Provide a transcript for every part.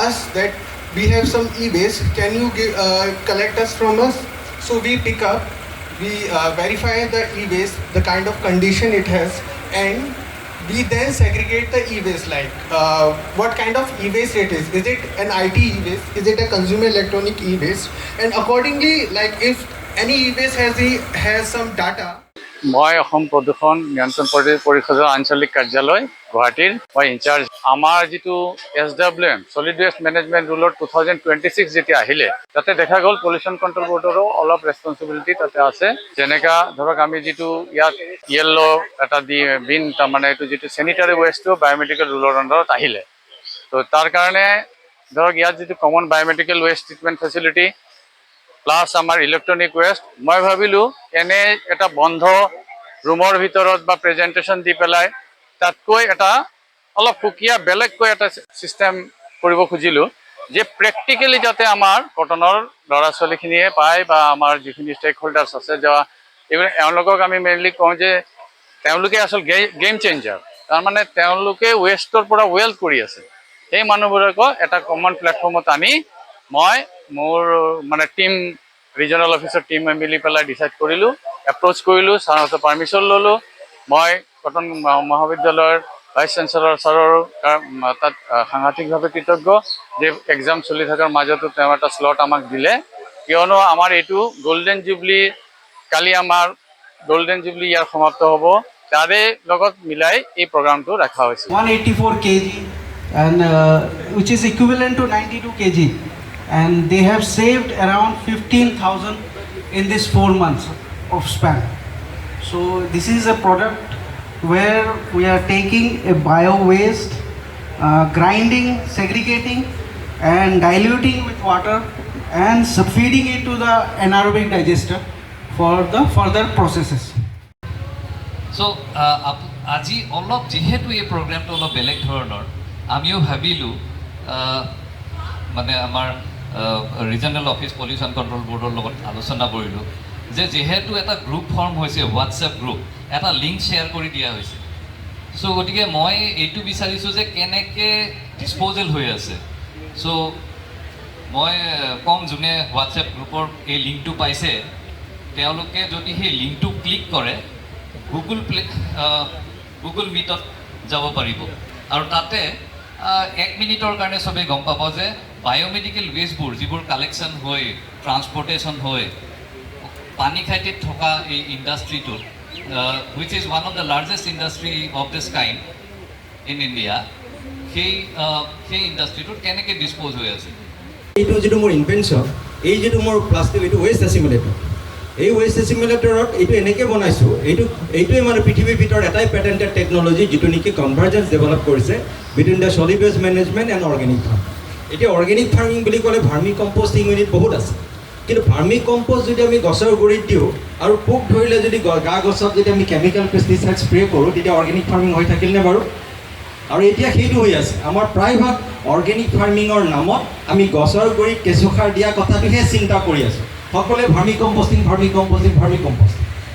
us that we have some e-waste. Can you collect us from us? So we pick up, we verify the e-waste, the kind of condition it has, and we then segregate the e-waste, like what kind of e-waste it is. Is it an IT e-waste? Is it a consumer electronic e-waste? And accordingly, like if any e-waste has some data. মই অসম প্ৰদূষণ নিয়ন্ত্ৰণ পৰিষদৰ আঞ্চলিক কাৰ্যালয় গুৱাহাটীৰ মই in-charge. আমাৰ যিটো SWM ছলিড ৱেষ্ট মেনেজমেণ্ট ৰুলৰ 2026 যেতিয়া আহিলে তাতে দেখা গ'ল পলিউশ্যন কণ্ট্ৰল বৰ্ডৰো অলপ ৰেছপনচিবিলিটি তাতে আছে। যেনেকা ধৰক আমি যিটো ইয়াত য়েল্লো এটা বিন তাৰমানে এইটো যিটো চেনিটাৰী ৱেষ্টটো বায়'মেডিকেল ৰুলৰ আণ্ডাৰত আহিলে। তো তাৰ কাৰণে ধৰক ইয়াত যিটো common biomedical waste treatment facility plus আমাৰ ইলেক্ট্ৰনিক ৱেষ্ট, মই ভাবিলোঁ এনে এটা বন্ধ ৰুমৰ ভিতৰত বা প্ৰেজেণ্টেশ্যন দি পেলাই তাতকৈ এটা অলপ সুকীয়া বেলেগকৈ এটা ছিষ্টেম কৰিব খুজিলোঁ যে প্ৰেক্টিকেলি যাতে আমাৰ কটনৰ ল'ৰা ছোৱালীখিনিয়ে পায় বা আমাৰ যিখিনি ষ্টেক হোল্ডাৰ্ছ আছে এইবিলাক এওঁলোকক আমি মেইনলি কওঁ যে তেওঁলোকে আচল গেম চেঞ্জাৰ। তাৰমানে তেওঁলোকে ৱেষ্টৰ পৰা ৱেল্থ কৰি আছে। সেই মানুহবোৰক এটা কমন প্লেটফৰ্মত আনি মই মোৰ মানে টিম ৰিজনেল অফিচৰ টিম মিলি পেলাই ডিচাইড কৰিলোঁ, এপ্ৰ'চ কৰিলোঁ, ছাৰহঁতৰ পাৰ্মিশ্যন ল'লোঁ। মই কটন মহাবিদ্যালয়ৰ ভাইচ চেঞ্চেলৰ ছাৰৰ তাত সাংঘাতিকভাৱে কৃতজ্ঞ যে এক্সাম চলি থকাৰ মাজতো তেওঁ এটা শ্লট আমাক দিলে, কিয়নো আমাৰ এইটো গল্ডেন জুবলি, কালি আমাৰ গল্ডেন জুবলি ইয়াৰ সমাপ্ত হ'ব, তাৰে লগত মিলাই এই প্ৰগ্ৰামটো ৰখা হৈছে। 184 kg and which is equivalent to 92 kg. And they have saved around 15,000 in this 4 months of span. So this is a product where we are taking a bio waste, grinding, segregating and diluting with water and feeding it to the anaerobic digester for the further processes. So আজি অলপ যেহেতু এই প্ৰগ্ৰামটো অলপ বেলেগ ধৰণৰ আমিও ভাবিলোঁ মানে আমাৰ ৰিজনেল অফিচ পলিউশ্যন কণ্ট্ৰল বৰ্ডৰ লগত আলোচনা কৰিলোঁ যে যিহেতু এটা গ্ৰুপ ফৰ্ম হৈছে, হোৱাটছএপ গ্ৰুপ, এটা লিংক শ্বেয়াৰ কৰি দিয়া হৈছে। চ' গতিকে মই এইটো বিচাৰিছোঁ যে কেনেকৈ ডিছপ'জেল হৈ আছে। চ' মই ক'ম যোনে হোৱাটছএপ গ্ৰুপৰ এই লিংকটো পাইছে তেওঁলোকে যদি সেই লিংকটো ক্লিক কৰে গুগল মিটত যাব পাৰিব আৰু তাতে 1 মিনিটৰ কাৰণে চবেই গম পাব যে বায়'মেডিকেল ৱেষ্টবোৰ যিবোৰ কালেকশ্যন হৈ ট্ৰান্সপৰ্টেশ্যন হৈ পানীখাইটিত থকা এই ইণ্ডাষ্ট্ৰিটোত which is one of the largest industry of this kind in India, সেই ইণ্ডাষ্ট্ৰিটোত কেনেকৈ ডিছপ'জ হৈ আছে। এইটো যিটো মোৰ ইনভেনশ্যন, এই যিটো মোৰ প্লাষ্টিক এইটো ৱেষ্ট এচিমুলেটৰ, এই ৱেষ্ট এচিমুলেটৰত এইটো এনেকৈ বনাইছোঁ, এইটোৱে মানে পৃথিৱীৰ ভিতৰত এটাই পেটেণ্টেড টেকন'লজি যিটো নেকি কনভাৰ্জেঞ্চ ডেভেলপ কৰিছে between the solid waste management and organic farming. এতিয়া অৰ্গেনিক ফাৰ্মিং বুলি ক'লে ভাৰ্মি কম্প'ষ্টিং ইউনিট বহুত আছে, কিন্তু ভাৰ্মি কম্প'ষ্ট যদি আমি গছৰ গুৰিত দিওঁ আৰু পোক ধৰিলে যদি গা গছত যদি আমি কেমিকেল পেষ্টিচাইড স্প্ৰে' কৰোঁ তেতিয়া অৰ্গেনিক ফাৰ্মিং হৈ থাকিলনে বাৰু? আৰু এতিয়া সেইটো হৈ আছে। আমাৰ প্ৰায়ভাগ অৰ্গেনিক ফাৰ্মিঙৰ নামত আমি গছৰ গুৰিত কেঁচুসাৰ দিয়া কথাটোহে চিন্তা কৰি আছোঁ। সকলোৱে ভাৰ্মি কম্প'ষ্টিং,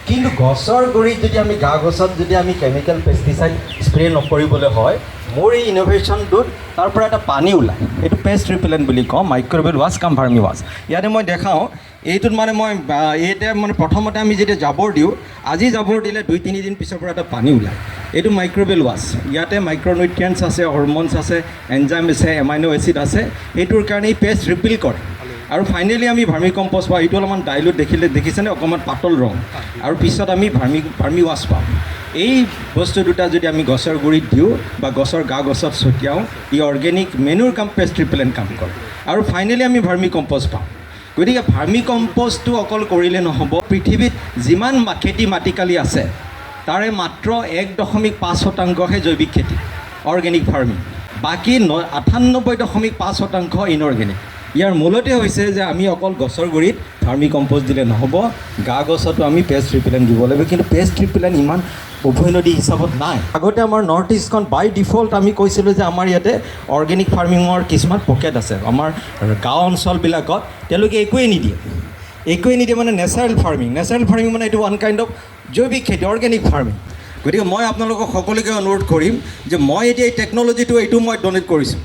কিন্তু গছৰ গুৰিত যদি আমি গা গছত যদি আমি কেমিকেল পেষ্টিচাইড স্প্ৰে নকৰিবলৈ হয়, মোৰ এই ইন'ভেশ্যনটোত তাৰ পৰা এটা পানী ওলায়, এইটো পেষ্ট ৰিপেলেণ্ট বুলি কওঁ, মাইক্ৰ'বেল ৱাছ কাম ভাৰ্মি ৱাছ। ইয়াতে মই দেখাওঁ, এইটোত মানে মই এতিয়া মানে প্ৰথমতে আমি যেতিয়া জাবৰ দিওঁ, আজি জাবৰ দিলে 2-3 দিন পিছৰ পৰা এটা পানী ওলায়, এইটো মাইক্ৰ'বেল ৱাছ। ইয়াতে মাইক্ৰ'নিউট্ৰিয়েণ্টছ আছে, হৰম'নছ আছে, এনজাইম আছে, এমাইনো এচিড আছে, সেইটোৰ কাৰণে এই পেষ্ট ৰিপিল কৰে। আৰু ফাইনেলি আমি ভাৰ্মি কম্প'ষ্ট পাওঁ, এইটো অলপমান ডাইলুট দেখিছেনে, অকণমান পাতল ৰং, আৰু পিছত আমি ভাৰ্মি ৱাছ পাওঁ। এই বস্তু দুটা যদি আমি গছৰ গুৰিত দিওঁ বা গছৰ গা গছত ছটিয়াওঁ, ই অৰ্গেনিক মেনুৰ কাম পেষ্ট ৰিপেলেণ্ট কাম কৰে, আৰু ফাইনেলি আমি ভাৰ্মি কম্প'ষ্ট পাওঁ। গতিকে ভাৰ্মি কম্প'ষ্টটো অকল কৰিলে নহ'ব, পৃথিৱীত যিমান খেতি মাটিকালি আছে তাৰে মাত্ৰ 1.5% জৈৱিক খেতি অৰ্গেনিক ফাৰ্মিং, বাকী 98.5% ইনঅৰ্গেনিক। ইয়াৰ মূলতে হৈছে যে আমি অকল গছৰ গুৰিত ভাৰ্মি কম্প'ষ্ট দিলে নহ'ব, গা গছতো আমি পেষ্ট ৰিপেলেণ্ট দিব লাগিব, কিন্তু পেষ্ট ৰিপেলেণ্ট ইমান উভৈনদী হিচাপত নাই। আগতে আমাৰ নৰ্থ ইষ্টখন বাই ডিফল্ট আমি কৈছিলোঁ যে আমাৰ ইয়াতে অৰ্গেনিক ফাৰ্মিঙৰ কিছুমান পকেট আছে, আমাৰ গাঁও অঞ্চলবিলাকত তেওঁলোকে একোৱেই নিদিয়ে মানে নেচাৰেল ফাৰ্মিং মানে এইটো ওৱান কাইণ্ড অফ জৈৱিক খেতি, অৰ্গেনিক ফাৰ্মিং। গতিকে মই আপোনালোকক সকলোকে অনুৰোধ কৰিম যে মই এতিয়া এই টেকন'লজিটো এইটো মই ডনেট কৰিছোঁ,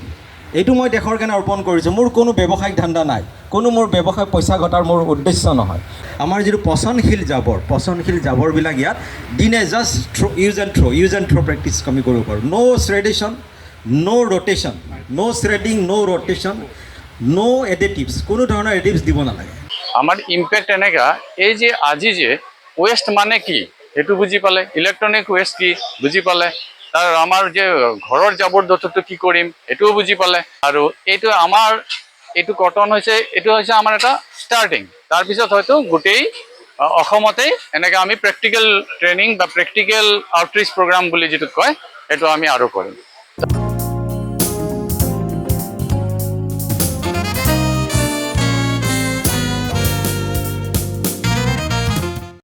এইটো মই দেশৰ কাৰণে অৰ্পণ কৰিছোঁ। মোৰ কোনো ব্যৱসায়িক ধান্দা নাই, কোনো মোৰ ব্যৱসায় পইচা ঘটাৰ মোৰ উদ্দেশ্য নহয়। আমাৰ যিটো পচনশীল জাবৰবিলাক ইয়াত দিনে just use and throw' practice আমি কৰিব পাৰোঁ। ন' শ্ৰেডেশ্যন, ন' ৰ'টেশ্যন, ন' শ্ৰেডিং, ন' ৰ'টেশ্যন, ন' এডিটিভছ, কোনো ধৰণৰ এডিটিভছ দিব নালাগে। আমাৰ ইম্পেক্ট এনেকা এই যে আজি যে ৱেষ্ট মানে কি সেইটো বুজি পালে, ইলেক্ট্ৰনিক ৱেষ্ট কি বুজি পালে, তাৰ আমাৰ যে ঘৰৰ জাবৰ জোঁথৰটো কি কৰিম এইটোও বুজি পালে। আৰু এইটো কটন হৈছে, এইটো হৈছে আমাৰ এটা ষ্টাৰ্টিং। তাৰপিছত হয়তো গোটেই অসমতেই এনেকৈ আমি প্ৰেক্টিকেল ট্ৰেইনিং বা প্ৰেক্টিকেল আউটৰিচ প্ৰগ্ৰাম বুলি যিটো কয় সেইটো আমি আৰু কৰিম।